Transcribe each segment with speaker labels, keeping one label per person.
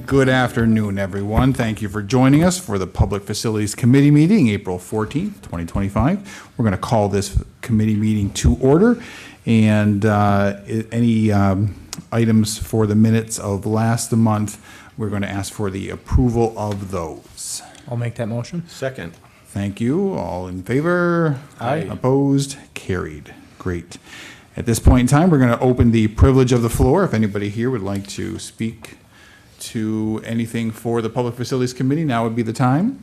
Speaker 1: Good afternoon, everyone. Thank you for joining us for the Public Facilities Committee meeting, April 14th, 2025. We're going to call this committee meeting to order. And any items for the minutes of last month, we're going to ask for the approval of those.
Speaker 2: I'll make that motion.
Speaker 3: Second.
Speaker 1: Thank you. All in favor?
Speaker 2: Aye.
Speaker 1: Opposed? Carried. Great. At this point in time, we're going to open the privilege of the floor. If anybody here would like to speak to anything for the Public Facilities Committee, now would be the time.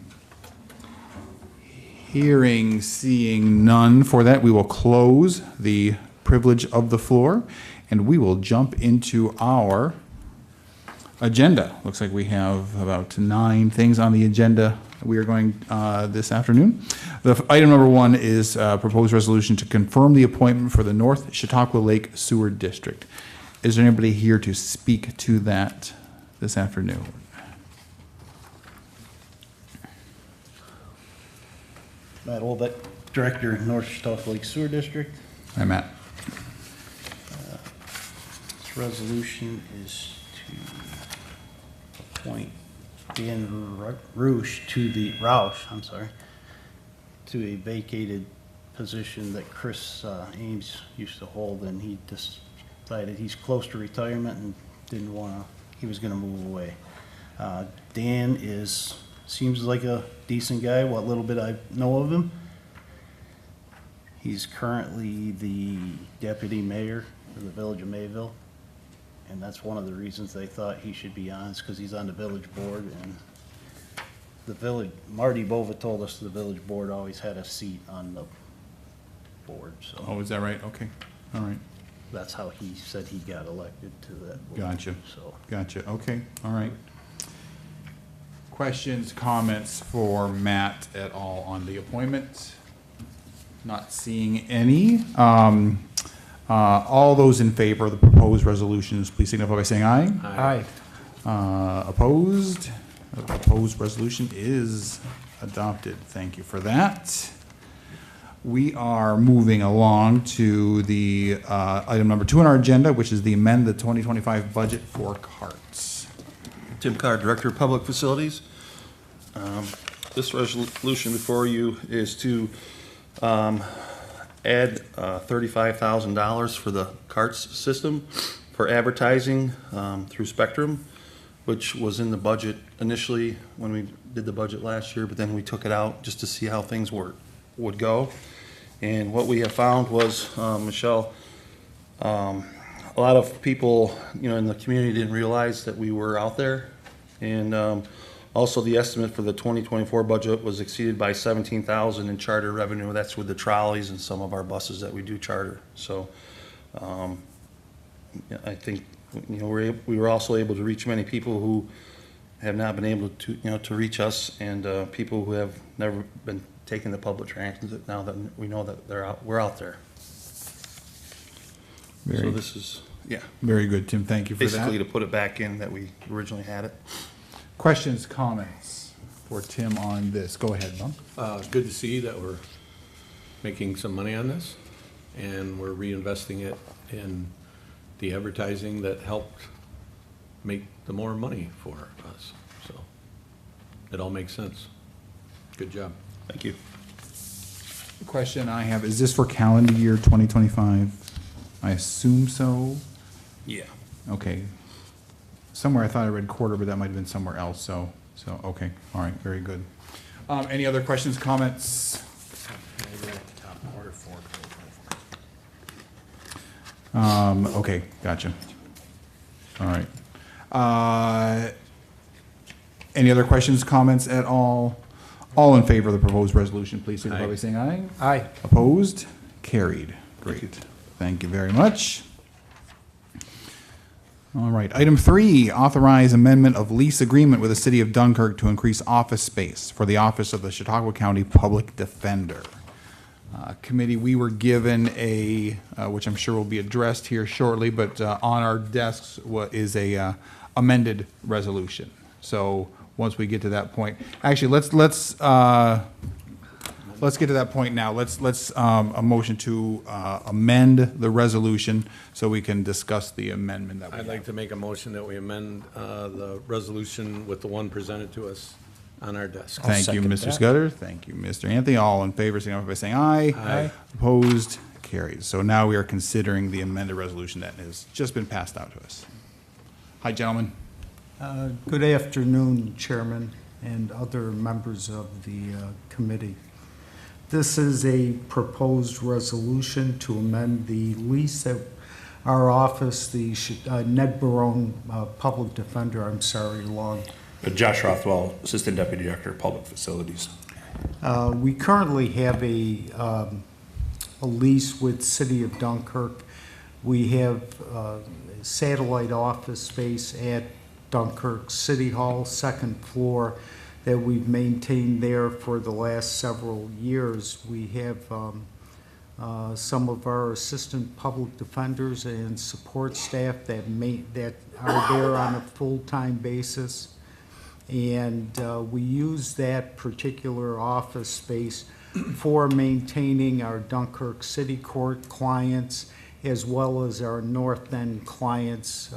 Speaker 1: Hearing, seeing none for that, we will close the privilege of the floor and we will jump into our agenda. Looks like we have about 9 things on the agenda we are going this afternoon. The item number 1 is proposed resolution to confirm the appointment for the North Chautauqua Lake Sewer District. Is there anybody here to speak to that this afternoon?
Speaker 4: Matt Olbeck, Director, North Chautauqua Lake Sewer District.
Speaker 1: Hi, Matt.
Speaker 4: This resolution is to appoint Dan Roush to a vacated position that Chris Ames used to hold, and he decided he's close to retirement and didn't want to, he was going to move away. Dan seems like a decent guy, what little bit I know of him. He's currently the deputy mayor of the village of Mayville, and that's one of the reasons they thought he should be on, is because he's on the village board, and the village, Marty Bova told us the village board always had a seat on the board, so
Speaker 1: Oh, is that right? Okay. All right.
Speaker 4: that's how he said he got elected to that board.
Speaker 1: Gotcha.
Speaker 4: So,
Speaker 1: Gotcha. Okay. All right. Questions, comments for Matt at all on the appointment? Not seeing any. All those in favor of the proposed resolutions, please signify by saying aye.
Speaker 2: Aye.
Speaker 1: Opposed? The proposed resolution is adopted. Thank you for that. We are moving along to the item number 2 on our agenda, which is the amend the 2025 budget for carts.
Speaker 3: Tim Carr, Director of Public Facilities. This resolution before you is to add $35,000 for the carts system for advertising through Spectrum, which was in the budget initially when we did the budget last year, but then we took it out just to see how things would go. And what we have found was, Michelle, a lot of people, in the community didn't realize that we were out there. And also the estimate for the 2024 budget was exceeded by $17,000 in charter revenue. That's with the trolleys and some of our buses that we do charter. So I think, we were also able to reach many people who have not been able to, to reach us, and people who have never been taking the public transit, now that we know that we're out there. So this is,
Speaker 1: Very good, Tim. Thank you for
Speaker 3: basically
Speaker 1: that.
Speaker 3: to put it back in that we originally had it.
Speaker 1: Questions, comments for Tim on this? Go ahead, Bob.
Speaker 5: Good to see that we're making some money on this, and we're reinvesting it in the advertising that helped make the more money for us. So it all makes sense. Good job.
Speaker 3: Thank you.
Speaker 1: The question I have, is this for calendar year 2025? I assume so.
Speaker 3: Yeah.
Speaker 1: Okay. Somewhere I thought I read quarter, but that might have been somewhere else. So okay. All right. Very good. Any other questions, comments? Okay. Gotcha. All right. Any other questions, comments at all? All in favor of the proposed resolution, please signify by saying aye.
Speaker 2: Aye.
Speaker 1: Opposed? Carried. Great. Thank you very much. All right. Item 3, authorize amendment of lease agreement with the City of Dunkirk to increase office space for the Office of the Chautauqua County Public Defender. Committee, we were given a, which I'm sure will be addressed here shortly, but on our desks is a amended resolution. So once we get to that point, actually, let's let's get to that point now. Let's a motion to amend the resolution so we can discuss the amendment that we
Speaker 5: I'd
Speaker 1: have.
Speaker 5: like to make a motion that we amend the resolution with the one presented to us on our desk.
Speaker 1: Thank you,
Speaker 2: second
Speaker 1: Mr.
Speaker 2: that.
Speaker 1: Scudder. Thank you, Mr. Anthony. All in favor, signify by saying aye.
Speaker 5: Aye.
Speaker 1: Opposed, carries. So now we are considering the amended resolution that has just been passed out to us. Hi, gentlemen.
Speaker 6: Good afternoon, Chairman and other members of the committee. This is a proposed resolution to amend the lease that our office, the Ned Barone Public Defender, long.
Speaker 7: Josh Rothwell, Assistant Deputy Director of Public Facilities.
Speaker 6: We currently have a lease with City of Dunkirk. We have satellite office space at Dunkirk City Hall, second floor, that we've maintained there for the last several years. We have some of our assistant public defenders and support staff that are there on a full-time basis. And we use that particular office space for maintaining our Dunkirk City Court clients as well as our North End clients.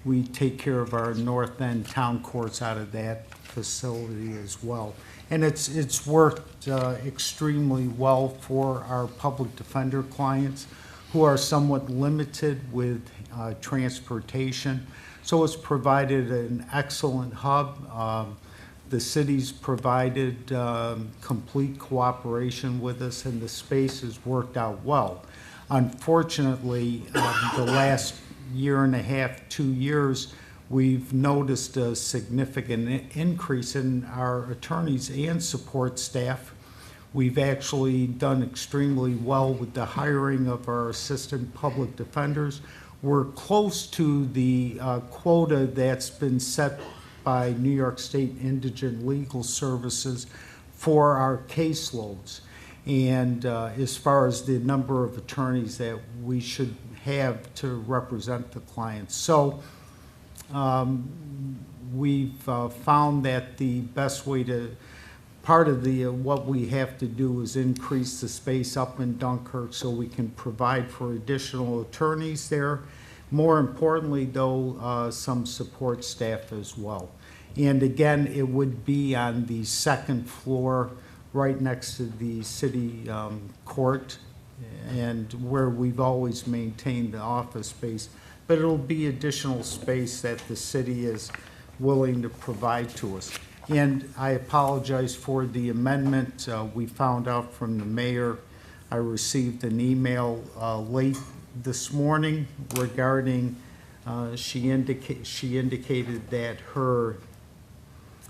Speaker 6: We take care of our North End town courts out of that facility as well. And it's worked extremely well for our public defender clients who are somewhat limited with transportation. So it's provided an excellent hub. The city's provided complete cooperation with us, and the space has worked out well. Unfortunately, the last year and a half, 2 years, we've noticed a significant increase in our attorneys and support staff. We've actually done extremely well with the hiring of our assistant public defenders. We're close to the quota that's been set by New York State Indigent Legal Services for our caseloads. And as far as the number of attorneys that we should have to represent the clients. So we've found that the best way to, part of the what we have to do is increase the space up in Dunkirk so we can provide for additional attorneys there. More importantly, though, some support staff as well. And again, it would be on the second floor, right next to the city court, and where we've always maintained the office space. But it'll be additional space that the city is willing to provide to us. And I apologize for the amendment. We found out from the mayor. I received an email late this morning regarding, she indicated that her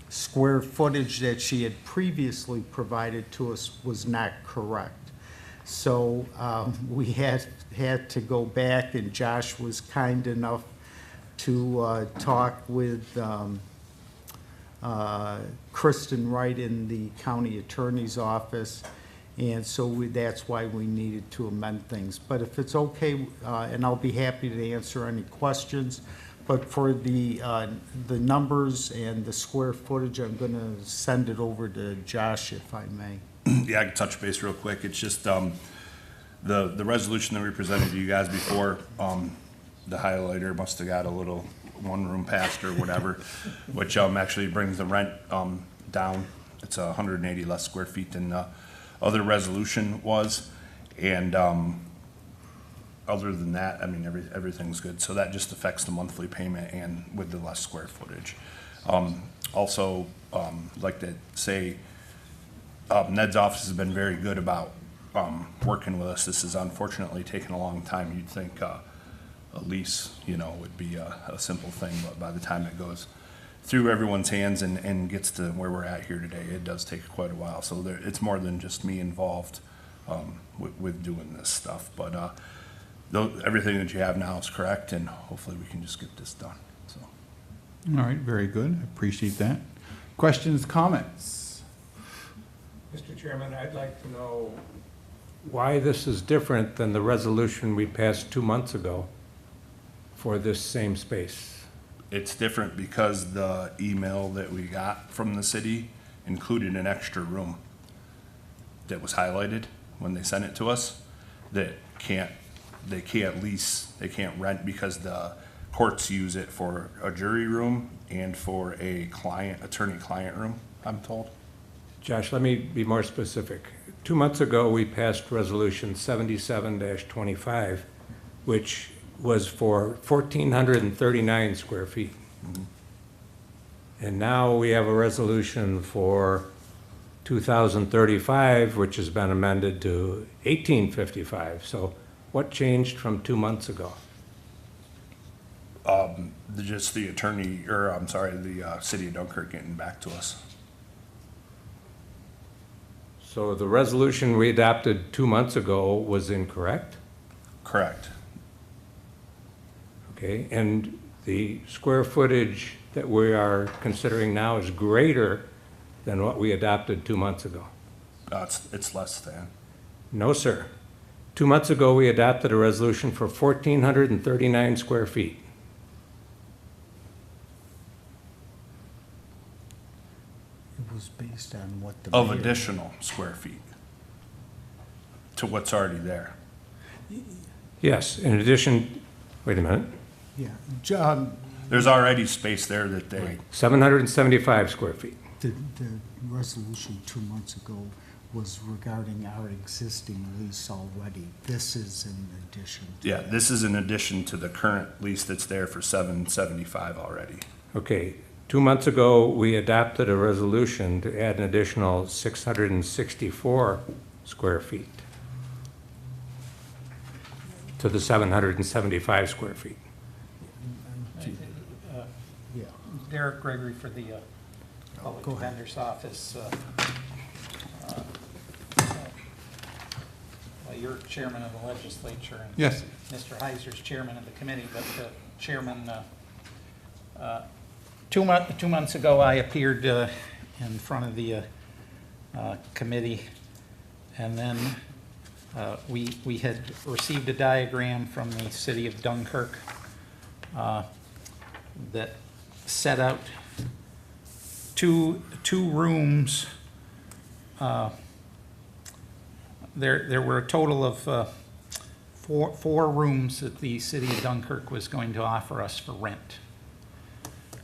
Speaker 6: square footage that she had previously provided to us was not correct. So we had to go back, and Josh was kind enough to talk with Kristen Wright in the county attorney's office, and so that's why we needed to amend things. But if it's okay, and I'll be happy to answer any questions, but for the numbers and the square footage, I'm going to send it over to Josh, if I may.
Speaker 7: Yeah, I can touch base real quick. It's just the resolution that we presented to you guys before, the highlighter must have got a little one-room passed or whatever, which actually brings the rent down. It's 180 less square feet than the other resolution was. And other than that, I mean, everything's good. So that just affects the monthly payment and with the less square footage. Also, like to say, Ned's office has been very good about working with us. This has unfortunately taken a long time. You'd think a lease, would be a simple thing, but by the time it goes through everyone's hands and gets to where we're at here today, it does take quite a while. So it's more than just me involved with doing this stuff. But everything that you have now is correct, and hopefully we can just get this done. So.
Speaker 1: All right, very good. I appreciate that. Questions, comments?
Speaker 2: Mr. Chairman, I'd like to know why this is different than the resolution we passed 2 months ago for this same space.
Speaker 7: It's different because the email that we got from the city included an extra room. that was highlighted when they sent it to us, that they can't lease, they can't rent because the courts use it for a jury room and for a attorney-client room, I'm told.
Speaker 2: Josh, let me be more specific. 2 months ago, we passed Resolution 77-25, which was for 1,439 square feet. And now we have a resolution for 2,035, which has been amended to 1,855. So what changed from 2 months ago?
Speaker 7: Just the city of Dunkirk getting back to us.
Speaker 2: So the resolution we adopted 2 months ago was incorrect?
Speaker 7: Correct.
Speaker 2: Okay, and the square footage that we are considering now is greater than what we adopted 2 months ago?
Speaker 7: It's less than.
Speaker 2: No, sir. 2 months ago, we adopted a resolution for 1,439 square feet.
Speaker 6: It was based on what the.
Speaker 7: Of
Speaker 6: mayor-
Speaker 7: additional square feet to what's already there.
Speaker 2: Yes, in addition, wait a minute,
Speaker 6: Yeah, John,
Speaker 7: There's already space there that they,
Speaker 2: 775 square feet.
Speaker 6: the resolution 2 months ago was regarding our existing lease already. This is in addition.
Speaker 7: yeah, this is in addition to the current lease that's there for 775 already.
Speaker 2: Okay, 2 months ago, we adopted a resolution to add an additional 664 square feet to the 775 square feet.
Speaker 6: Yeah.
Speaker 8: Derek Gregory for the
Speaker 6: Go
Speaker 8: Public
Speaker 6: ahead.
Speaker 8: Defender's Office. Well, you're chairman of the legislature. And
Speaker 1: Yes.
Speaker 8: Mr. Heiser's chairman of the committee, but Chairman, 2 months ago, I appeared in front of the committee, and then we had received a diagram from the city of Dunkirk that set out two rooms. There were a total of four rooms that the city of Dunkirk was going to offer us for rent.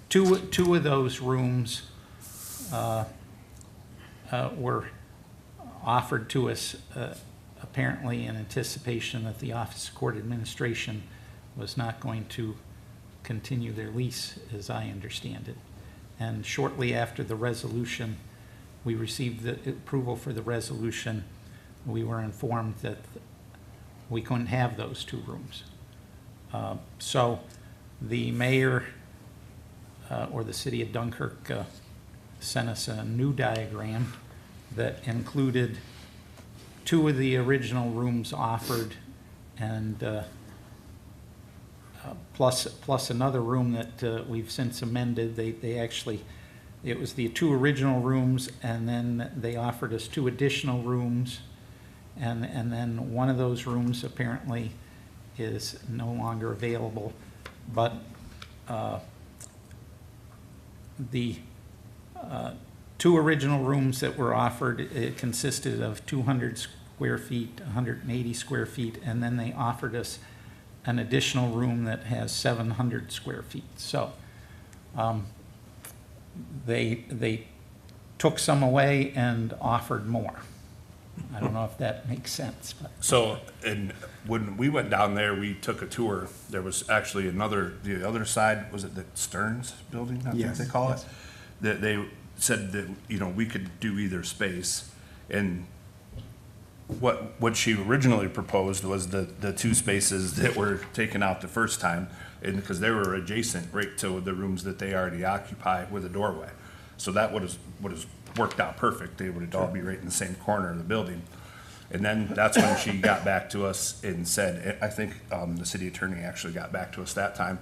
Speaker 8: Two of those rooms were offered to us apparently in anticipation that the Office of Court Administration was not going to continue their lease, as I understand it. And shortly after the resolution, we received the approval for the resolution, we were informed that we couldn't have those two rooms. So the mayor or the city of Dunkirk sent us a new diagram that included two of the original rooms offered and plus another room that we've since amended. They actually, it was the two original rooms, and then they offered us two additional rooms, and then one of those rooms apparently is no longer available. But the two original rooms that were offered, it consisted of 200 square feet, 180 square feet, and then they offered us an additional room that has 700 square feet. So they took some away and offered more. I don't know if that makes sense, but
Speaker 7: So, and when we went down there, we took a tour. There was actually the other side, was it the Stearns building? I think
Speaker 6: Yes,
Speaker 7: they call it. That they said that, we could do either space. And what she originally proposed was the two spaces that were taken out the first time, and because they were adjacent right to the rooms that they already occupy with a doorway. So that would have worked out perfect. They would all be right in the same corner of the building. And then that's when she got back to us and said, I think the city attorney actually got back to us that time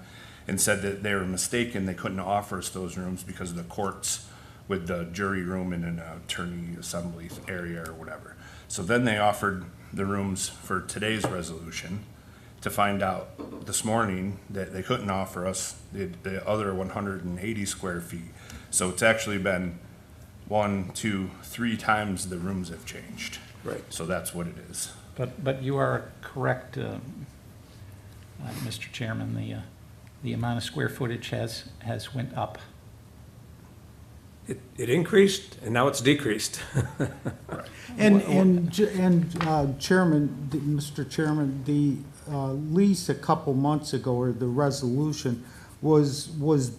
Speaker 7: and said that they were mistaken. They couldn't offer us those rooms because of the courts with the jury room and an attorney assembly area or whatever. So then they offered the rooms for today's resolution, to find out this morning that they couldn't offer us the other 180 square feet. So it's actually been 1, 2, 3 times the rooms have changed.
Speaker 2: Right.
Speaker 7: So that's what it is.
Speaker 8: But you are correct, Mr. Chairman, the amount of square footage has went up.
Speaker 2: It increased, and now it's decreased.
Speaker 6: And Chairman, Mr. Chairman, the lease a couple months ago, or the resolution, was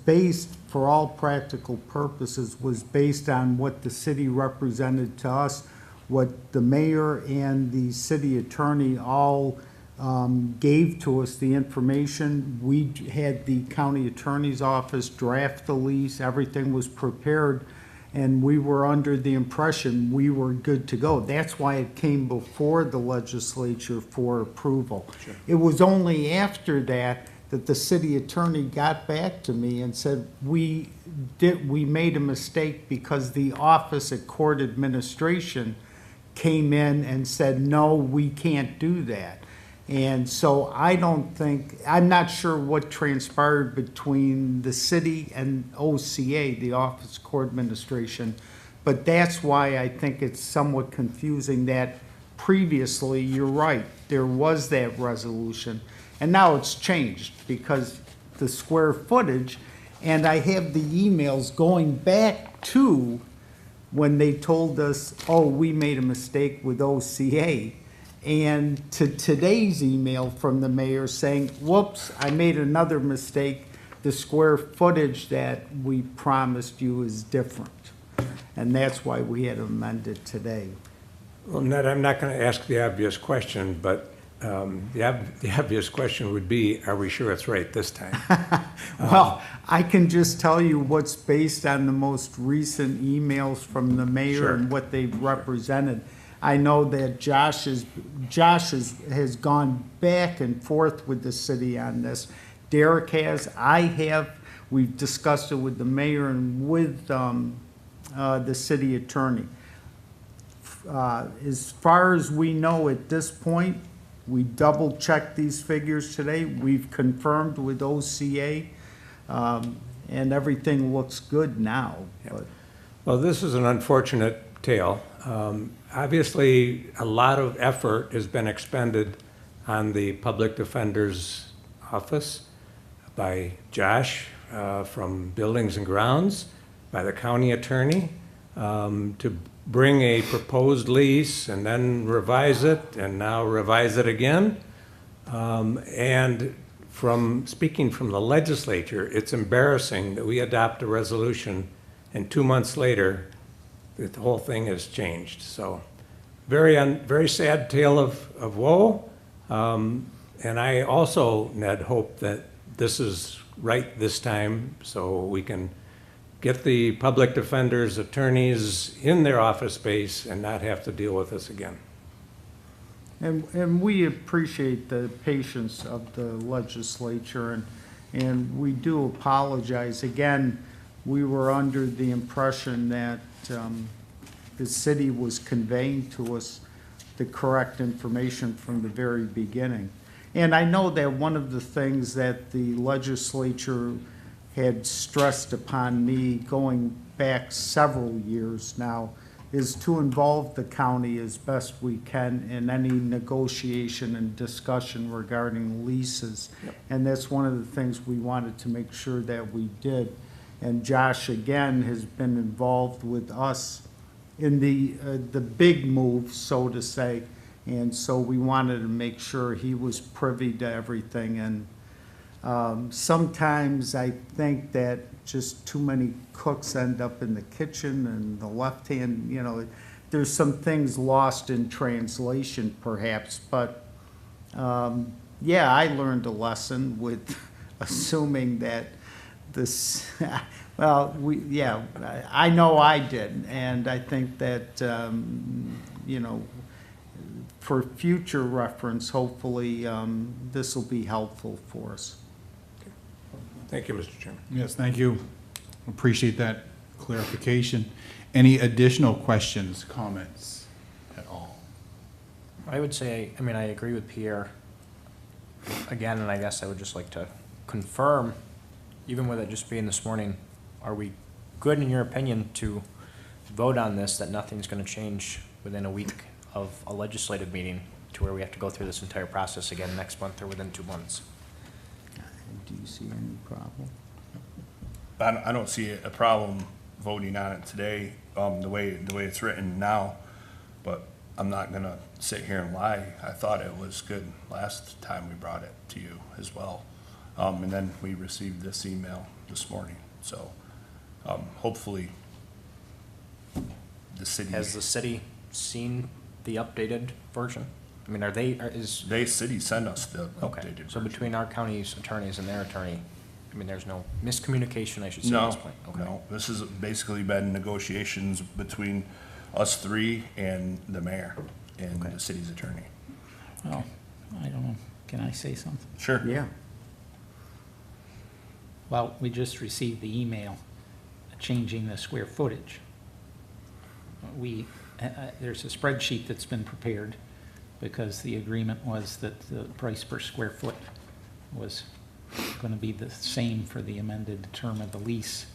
Speaker 6: based, for all practical purposes, was based on what the city represented to us, what the mayor and the city attorney all gave to us, the information. We had the county attorney's office draft the lease, everything was prepared, and we were under the impression we were good to go. That's why it came before the legislature for approval.
Speaker 2: Sure.
Speaker 6: It was only after that the city attorney got back to me and said, we made a mistake because the office at court administration came in and said, no, we can't do that. And so I'm not sure what transpired between the city and OCA, the Office of Court Administration, but that's why I think it's somewhat confusing that previously, you're right, there was that resolution, and now it's changed because the square footage, and I have the emails going back to when they told us, oh, we made a mistake with OCA, and to today's email from the mayor saying, whoops, I made another mistake. The square footage that we promised you is different. And that's why we had amended today.
Speaker 2: Well, Ned, I'm not going to ask the obvious question, but the obvious question would be, are we sure it's right this time?
Speaker 6: Well, I can just tell you what's based on the most recent emails from the mayor
Speaker 2: Sure.
Speaker 6: and what they've represented. I know that Josh has gone back and forth with the city on this. Derek has, I have, we've discussed it with the mayor and with the city attorney. As far as we know at this point, we double-checked these figures today. We've confirmed with OCA, and everything looks good now. But
Speaker 2: Well, this is an unfortunate tale. Obviously, a lot of effort has been expended on the public defender's office by Josh from Buildings and Grounds, by the county attorney, to bring a proposed lease and then revise it and now revise it again. And from speaking from the legislature, it's embarrassing that we adopt a resolution and 2 months later, the whole thing has changed. So very sad tale of woe. And I also, Ned, hope that this is right this time so we can get the public defenders, attorneys in their office space and not have to deal with this again.
Speaker 6: And we appreciate the patience of the legislature, and we do apologize. Again, we were under the impression that the city was conveying to us the correct information from the very beginning. And I know that one of the things that the legislature had stressed upon me going back several years now is to involve the county as best we can in any negotiation and discussion regarding leases.
Speaker 2: Yep.
Speaker 6: And that's one of the things we wanted to make sure that we did. And Josh, again, has been involved with us in the big move, so to say. And so we wanted to make sure he was privy to everything. And sometimes I think that just too many cooks end up in the kitchen and the left hand, there's some things lost in translation perhaps. But yeah, I learned a lesson with assuming that this, well, I know I did. And I think that, for future reference, hopefully this will be helpful for us.
Speaker 2: Thank you, Mr. Chairman.
Speaker 1: Yes, thank you. Appreciate that clarification. Any additional questions, comments at all?
Speaker 9: I would say, I agree with Pierre again, and I guess I would just like to confirm, even with it just being this morning, are we good in your opinion to vote on this, that nothing's gonna change within a week of a legislative meeting to where we have to go through this entire process again next month or within 2 months.
Speaker 6: Do you see any problem?
Speaker 7: I don't see a problem voting on it today, the way it's written now, but I'm not gonna sit here and lie. I thought it was good last time we brought it to you as well. And then we received this email this morning, so, hopefully the city.
Speaker 9: Has the city seen the updated version? I mean,
Speaker 7: City sent us the
Speaker 9: okay,
Speaker 7: updated
Speaker 9: so
Speaker 7: version.
Speaker 9: between our county's attorneys and their attorney, I mean, there's no miscommunication, I should say, at
Speaker 7: No,
Speaker 9: this point? Okay.
Speaker 7: no, this has basically been negotiations between us three and the mayor and the city's attorney.
Speaker 8: Well, I don't know, can I say something?
Speaker 7: Sure.
Speaker 6: Yeah.
Speaker 8: Well, we just received the email changing the square footage. There's a spreadsheet that's been prepared because the agreement was that the price per square foot was going to be the same for the amended term of the lease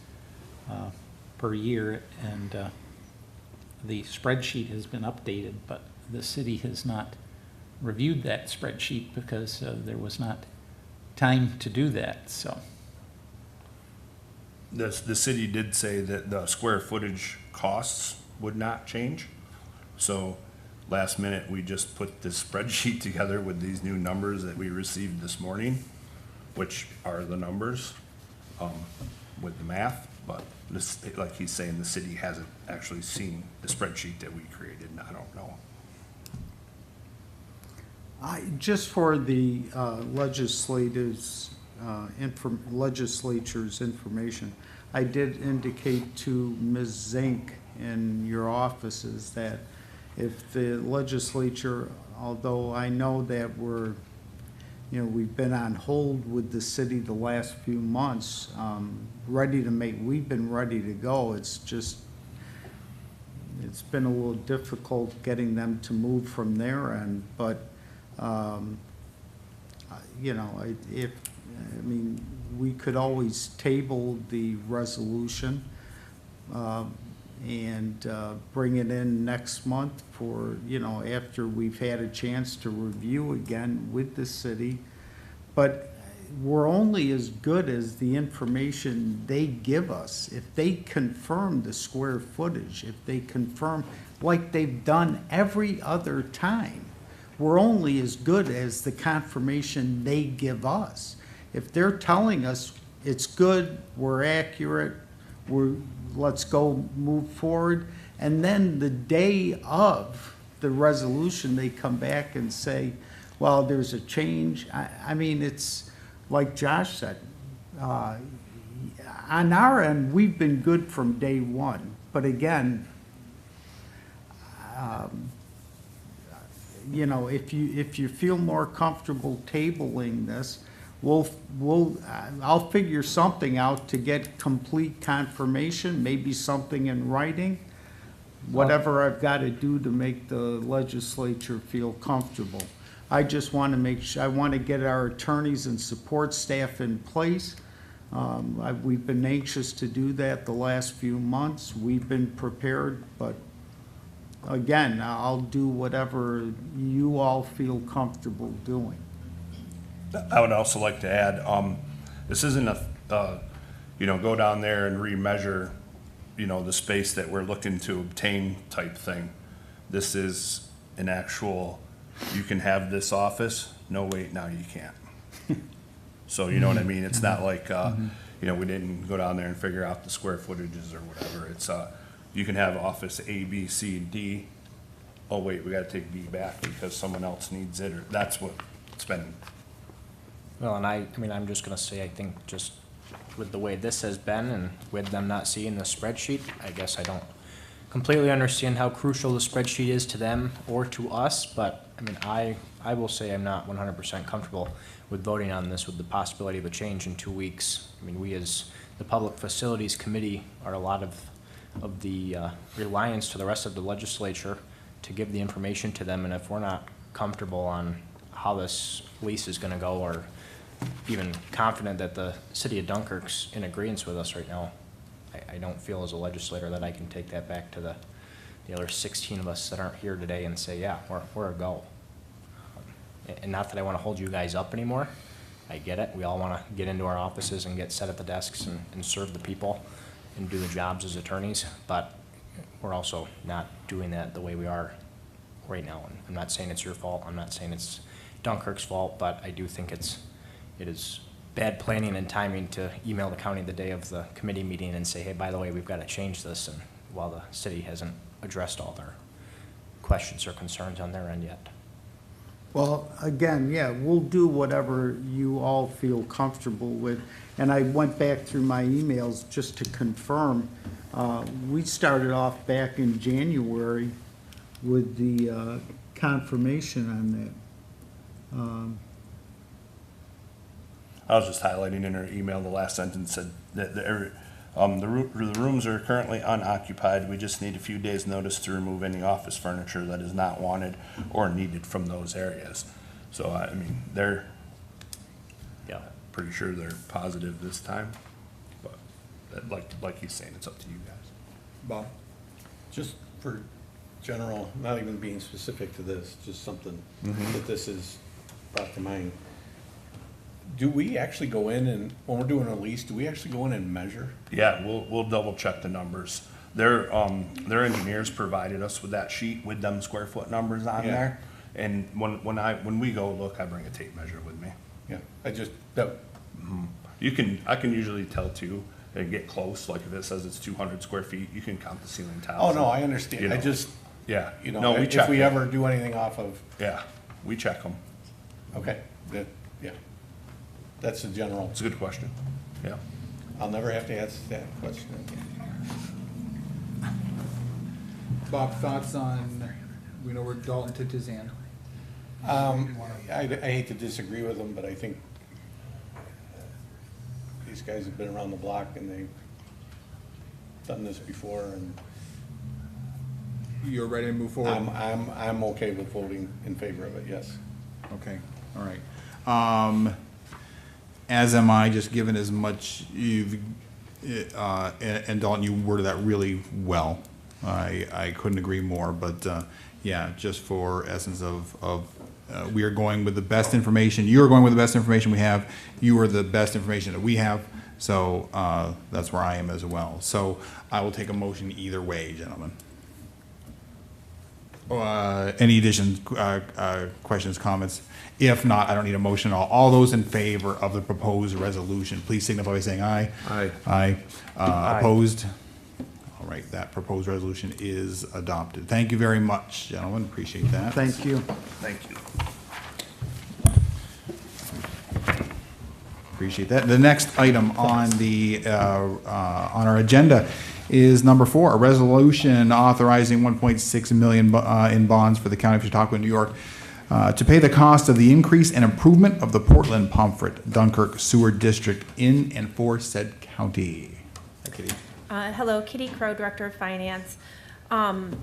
Speaker 8: per year. And the spreadsheet has been updated, but the city has not reviewed that spreadsheet because there was not time to do that, so.
Speaker 7: The city did say that the square footage costs would not change. So last minute, we just put this spreadsheet together with these new numbers that we received this morning, which are the numbers with the math. But this, like he's saying, the city hasn't actually seen the spreadsheet that we created, and I don't know.
Speaker 6: Just for the legislature's information, I did indicate to Ms. Zink in your offices that if the legislature, although I know that we've been on hold with the city the last few months, we've been ready to go. It's been a little difficult getting them to move from their end, but we could always table the resolution and bring it in next month for, after we've had a chance to review again with the city. But we're only as good as the information they give us. If they confirm the square footage, if they confirm, like they've done every other time, we're only as good as the confirmation they give us. If they're telling us it's good, we're accurate, let's go move forward, and then the day of the resolution, they come back and say, well, there's a change. I mean, it's like Josh said, on our end, we've been good from day one. But again, if you feel more comfortable tabling this, I'll figure something out to get complete confirmation, maybe something in writing, whatever I've got to do to make the legislature feel comfortable. I just want to make sure, I want to get our attorneys and support staff in place. We've been anxious to do that the last few months. We've been prepared, but again, I'll do whatever you all feel comfortable doing.
Speaker 7: I would also like to add, this isn't go down there and remeasure, the space that we're looking to obtain type thing. This is an actual, you can have this office, no, wait, now you can't. So, you know what I mean? It's not like, we didn't go down there and figure out the square footages or whatever. It's, you can have office A, B, C, D. Oh, wait, we gotta take B back because someone else needs it, or that's what it's been.
Speaker 9: Well, and I'm just gonna say, I think just with the way this has been and with them not seeing the spreadsheet, I guess I don't completely understand how crucial the spreadsheet is to them or to us, but, I will say I'm not 100% comfortable with voting on this with the possibility of a change in 2 weeks. We as the Public Facilities Committee are a lot of the reliance to the rest of the legislature to give the information to them, and if we're not comfortable on how this lease is gonna go, or even confident that the city of Dunkirk's in agreement with us right now, I don't feel as a legislator that I can take that back to the the other 16 of us that aren't here today and say, yeah, we're a go. And not that I want to hold you guys up anymore. I get it. We all want to get into our offices and get set at the desks and serve the people and do the jobs as attorneys, but we're also not doing that the way we are right now. And I'm not saying it's your fault. I'm not saying it's Dunkirk's fault, but I do think it is bad planning and timing to email the county the day of the committee meeting and say, hey, by the way, we've got to change this, and while the city hasn't addressed all their questions or concerns on their end yet.
Speaker 6: Well, again, yeah, we'll do whatever you all feel comfortable with. And I went back through my emails just to confirm. We started off back in January with the confirmation on that.
Speaker 7: I was just highlighting in her email, the last sentence said that the rooms are currently unoccupied. We just need a few days' notice to remove any office furniture that is not wanted or needed from those areas. So, I mean, they're
Speaker 9: Yeah.
Speaker 7: pretty sure they're positive this time, but like he's saying, it's up to you guys.
Speaker 1: Bob?
Speaker 5: Just for general, not even being specific to this, just something that this is brought to mind. Do we actually go in and, when we're doing a lease, do we actually go in and measure?
Speaker 7: Yeah, we'll double check the numbers. Their engineers provided us with that sheet with them square foot numbers on
Speaker 5: Yeah.
Speaker 7: there. And when we go look, I bring a tape measure with me.
Speaker 5: Yeah, I
Speaker 7: can usually tell too, and get close, like if it says it's 200 square feet, you can count the ceiling tiles.
Speaker 5: oh no, I
Speaker 7: You
Speaker 5: understand.
Speaker 7: know.
Speaker 5: I just,
Speaker 7: Yeah.
Speaker 5: you
Speaker 7: No,
Speaker 5: know,
Speaker 7: we
Speaker 5: if
Speaker 7: check
Speaker 5: we
Speaker 7: them.
Speaker 5: ever do anything off of,
Speaker 7: Yeah, we check them.
Speaker 5: okay, yeah. That's a general,
Speaker 7: It's a good question. Yeah.
Speaker 5: I'll never have to ask that question again.
Speaker 1: Bob, thoughts on, we know we're Dalton to Tizan.
Speaker 5: I hate to disagree with them, but I think these guys have been around the block and they've done this before, and
Speaker 1: You're ready to move forward?
Speaker 5: I'm okay with voting in favor of it, yes.
Speaker 1: Okay, all right. As am I, just given as much and Dalton, you worded that really well. I couldn't agree more, but, yeah, just for essence of, we are going with the best information, you are going with the best information we have, you are the best information that we have, so, that's where I am as well. So I will take a motion either way, gentlemen. Any additions, questions, comments? If not, I don't need a motion at all. All those in favor of the proposed resolution, please signify by saying aye.
Speaker 7: Aye.
Speaker 1: Aye. Opposed? All right, that proposed resolution is adopted. Thank you very much, gentlemen, appreciate that.
Speaker 6: Thank you.
Speaker 7: Thank you.
Speaker 1: Appreciate that. The next item on the, on our agenda is number 4, a resolution authorizing 1.6 million in bonds for the County of Chautauqua, New York, to pay the cost of the increase and improvement of the Portland Pomfret Dunkirk Sewer District in and for said county. Hi, Kitty.
Speaker 10: Hello, Kitty Crow, Director of Finance.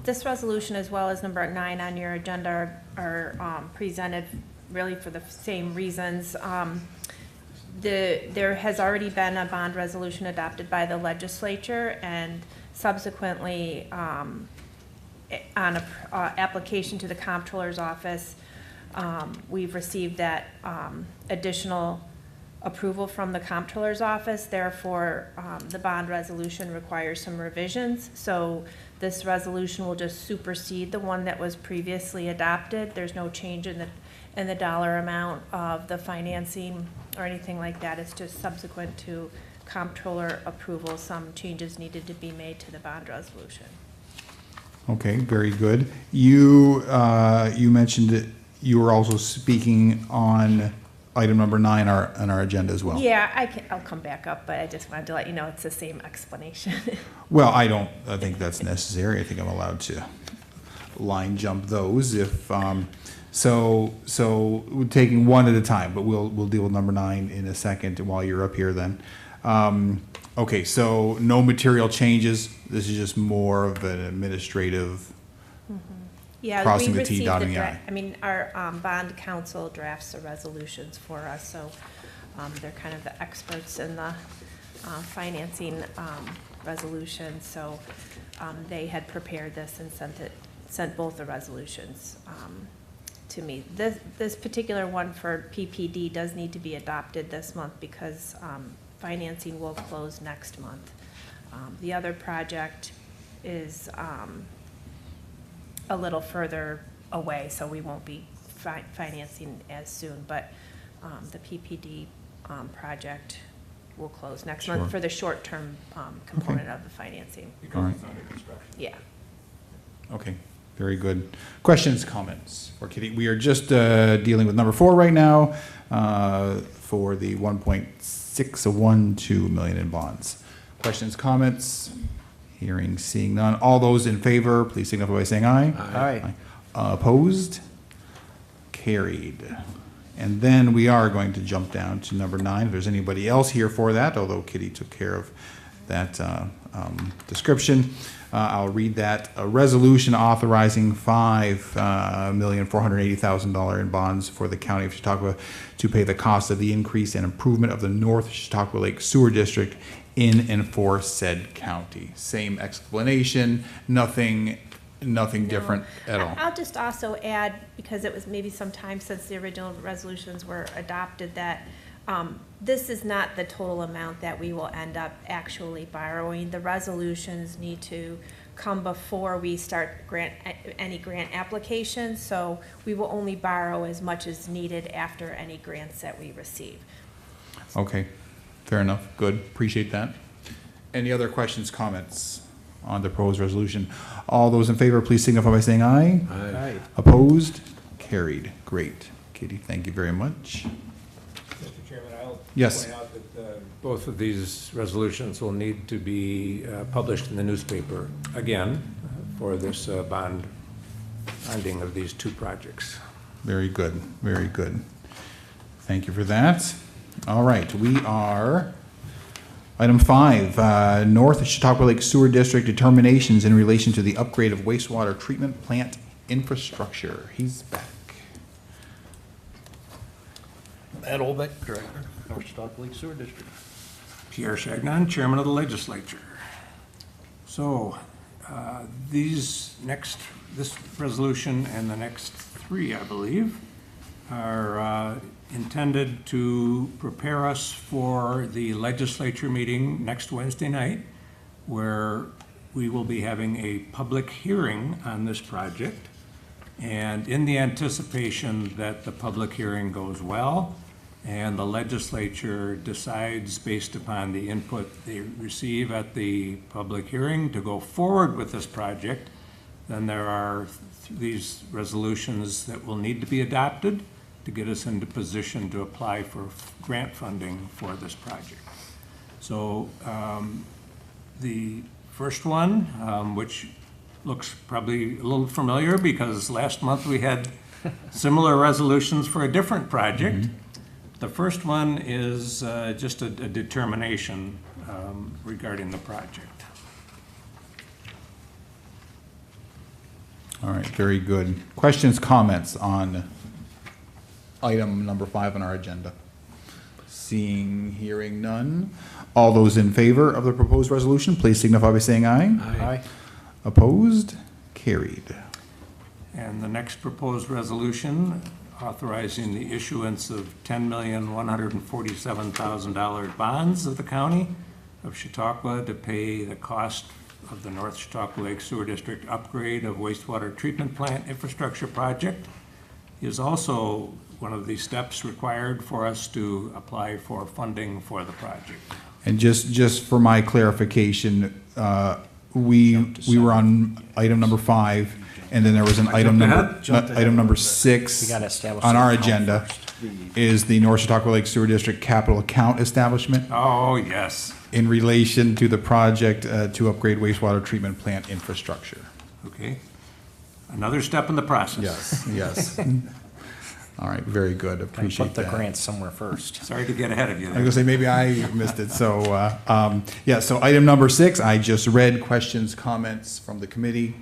Speaker 10: This resolution, as well as number 9 on your agenda, are presented really for the same reasons. There has already been a bond resolution adopted by the legislature, and subsequently, on an application to the comptroller's office, we've received that additional approval from the comptroller's office. Therefore, the bond resolution requires some revisions. So this resolution will just supersede the one that was previously adopted. There's no change in the dollar amount of the financing or anything like that. It's just subsequent to comptroller approval, some changes needed to be made to the bond resolution.
Speaker 1: Okay, very good. You, you mentioned that you were also speaking on item number 9 on our agenda as well.
Speaker 10: Yeah, I'll come back up, but I just wanted to let you know it's the same explanation.
Speaker 1: Well, I think that's necessary. I think I'm allowed to line jump those if, so we're taking one at a time, but we'll deal with number 9 in a second while you're up here then. Okay, so no material changes. This is just more of an administrative,
Speaker 10: Yeah,
Speaker 1: Crossing
Speaker 10: we
Speaker 1: the T,
Speaker 10: received
Speaker 1: dotting
Speaker 10: the
Speaker 1: the I.
Speaker 10: draft. I mean, our bond counsel drafts the resolutions for us, so they're kind of the experts in the financing resolution, so they had prepared this and sent both the resolutions to me. This particular one for PPD does need to be adopted this month because financing will close next month. The other project is a little further away, so we won't be financing as soon, but the PPD project will close next
Speaker 1: Sure.
Speaker 10: month for the short-term component of the financing.
Speaker 1: All right.
Speaker 10: Yeah.
Speaker 1: Okay, very good. Questions, comments for Kitty? We are just dealing with number 4 right now for the 1.612 million in bonds. Questions, comments? Hearing, seeing none. All those in favor, please signify by saying aye.
Speaker 4: Aye.
Speaker 1: Opposed? Carried. And then we are going to jump down to number 9. If there's anybody else here for that, although Kitty took care of that description. I'll read that. A resolution authorizing $5,480,000 in bonds for the County of Chautauqua to pay the cost of the increase and improvement of the North Chautauqua Lake Sewer District in and for said county. Same explanation, nothing different at all.
Speaker 10: I'll just also add, because it was maybe some time since the original resolutions were adopted, that this is not the total amount that we will end up actually borrowing. The resolutions need to come before we start any grant applications, so we will only borrow as much as needed after any grants that we receive.
Speaker 1: Okay, fair enough, good, appreciate that. Any other questions, comments on the proposed resolution? All those in favor, please signify by saying aye.
Speaker 4: Aye.
Speaker 1: Opposed? Carried. Great. Katie, thank you very much.
Speaker 2: Mr. Chairman, I'll
Speaker 1: Yes.
Speaker 2: point out that both of these resolutions will need to be published in the newspaper again for this bonding of these two projects.
Speaker 1: Very good, very good. Thank you for that. All right, we are, item 5, North Chautauqua Lake Sewer District determinations in relation to the upgrade of wastewater treatment plant infrastructure. He's back.
Speaker 3: Matt Olbeck, Director, North Chautauqua Lake Sewer District.
Speaker 2: Pierre Chagnon, Chairman of the Legislature. So, this resolution and the next 3, I believe, are intended to prepare us for the legislature meeting next Wednesday night, where we will be having a public hearing on this project. And in the anticipation that the public hearing goes well, and the legislature decides, based upon the input they receive at the public hearing, to go forward with this project, then there are these resolutions that will need to be adopted to get us into position to apply for grant funding for this project. So the first one, which looks probably a little familiar because last month we had similar resolutions for a different project. Mm-hmm. The first one is just a determination regarding the project.
Speaker 1: All right, very good. Questions, comments on item number 5 on our agenda? Seeing, hearing none. All those in favor of the proposed resolution, please signify by saying aye.
Speaker 4: Aye.
Speaker 1: Opposed? Carried.
Speaker 2: And the next proposed resolution authorizing the issuance of $10,147,000 bonds of the county of Chautauqua to pay the cost of the North Chautauqua Lake Sewer District upgrade of wastewater treatment plant infrastructure project is also one of the steps required for us to apply for funding for the project.
Speaker 1: And just for my clarification, we were on item number 5, and then there was an item number 6
Speaker 9: We gotta establish
Speaker 1: on
Speaker 9: the
Speaker 1: our
Speaker 9: account
Speaker 1: agenda
Speaker 9: first.
Speaker 1: is the North Chautauqua Lake Sewer District capital account establishment
Speaker 2: Oh, yes.
Speaker 1: in relation to the project to upgrade wastewater treatment plant infrastructure.
Speaker 2: Okay. Another step in the process.
Speaker 1: Yes. All right, very good, appreciate
Speaker 9: Put the
Speaker 1: that.
Speaker 9: grants somewhere first.
Speaker 2: Sorry to get ahead of you
Speaker 1: I was
Speaker 2: there.
Speaker 1: gonna say, maybe I missed it, so, so item number 6, I just read questions, comments from the committee.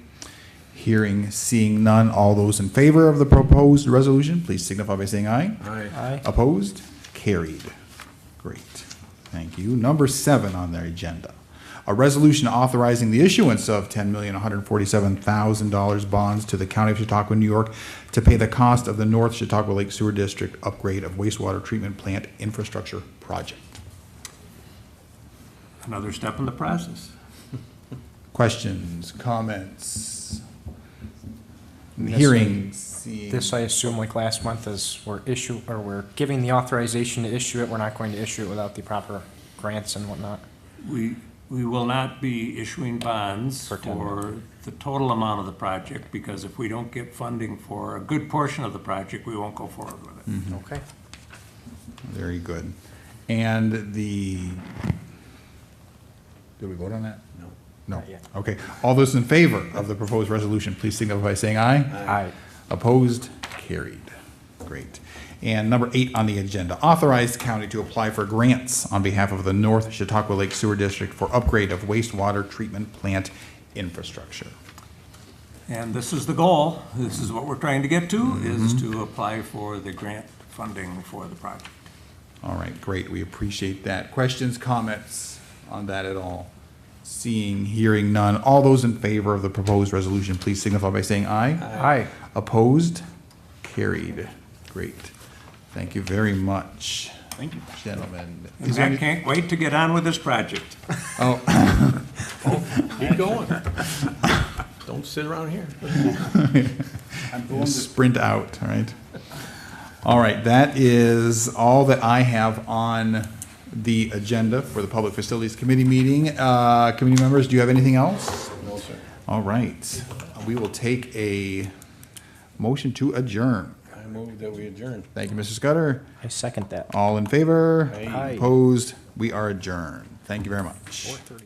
Speaker 1: Hearing, seeing none, all those in favor of the proposed resolution, please signify by saying aye.
Speaker 9: Aye.
Speaker 1: Opposed? Carried. Great, thank you. Number 7 on their agenda. A resolution authorizing the issuance of $10,147,000 bonds to the County of Chautauqua, New York, to pay the cost of the North Chautauqua Lake Sewer District upgrade of wastewater treatment plant infrastructure project.
Speaker 2: Another step in the process.
Speaker 1: Questions, comments?
Speaker 9: This
Speaker 1: Hearing, seeing.
Speaker 9: This, I assume, like last month, is we're giving the authorization to issue it. We're not going to issue it without the proper grants and whatnot.
Speaker 2: We will not be issuing bonds
Speaker 9: For 10.
Speaker 2: for the total amount of the project, because if we don't get funding for a good portion of the project, we won't go forward with it.
Speaker 9: Okay.
Speaker 1: Very good. And did we vote on that? No. No.
Speaker 9: Not yet.
Speaker 1: Okay. All those in favor of the proposed resolution, please signify by saying aye.
Speaker 9: Aye.
Speaker 1: Opposed? Carried. Great. And number 8 on the agenda, authorize the county to apply for grants on behalf of the North Chautauqua Lake Sewer District for upgrade of wastewater treatment plant infrastructure.
Speaker 2: And this is the goal, this is what we're trying to get to, is to apply for the grant funding for the project.
Speaker 1: All right, great. We appreciate that. Questions, comments on that at all? Seeing, hearing none. All those in favor of the proposed resolution, please signify by saying aye.
Speaker 9: Aye.
Speaker 1: Opposed? Carried. Great. Thank you very much.
Speaker 3: Thank you.
Speaker 1: Gentlemen.
Speaker 2: And
Speaker 1: Is there
Speaker 2: I
Speaker 1: any-
Speaker 2: can't wait to get on with this project.
Speaker 1: Oh,
Speaker 5: Keep going. Don't sit around here.
Speaker 1: sprint out, all right? All right, that is all that I have on the agenda for the Public Facilities Committee meeting. Committee members, do you have anything else?
Speaker 3: No, sir.
Speaker 1: All right, we will take a motion to adjourn.
Speaker 5: I move that we adjourn.
Speaker 1: Thank you, Mr. Scudder.
Speaker 9: I second that.
Speaker 1: All in favor?
Speaker 5: Aye.
Speaker 9: Aye.
Speaker 1: Opposed? We are adjourned. Thank you very much.
Speaker 9: 4:30.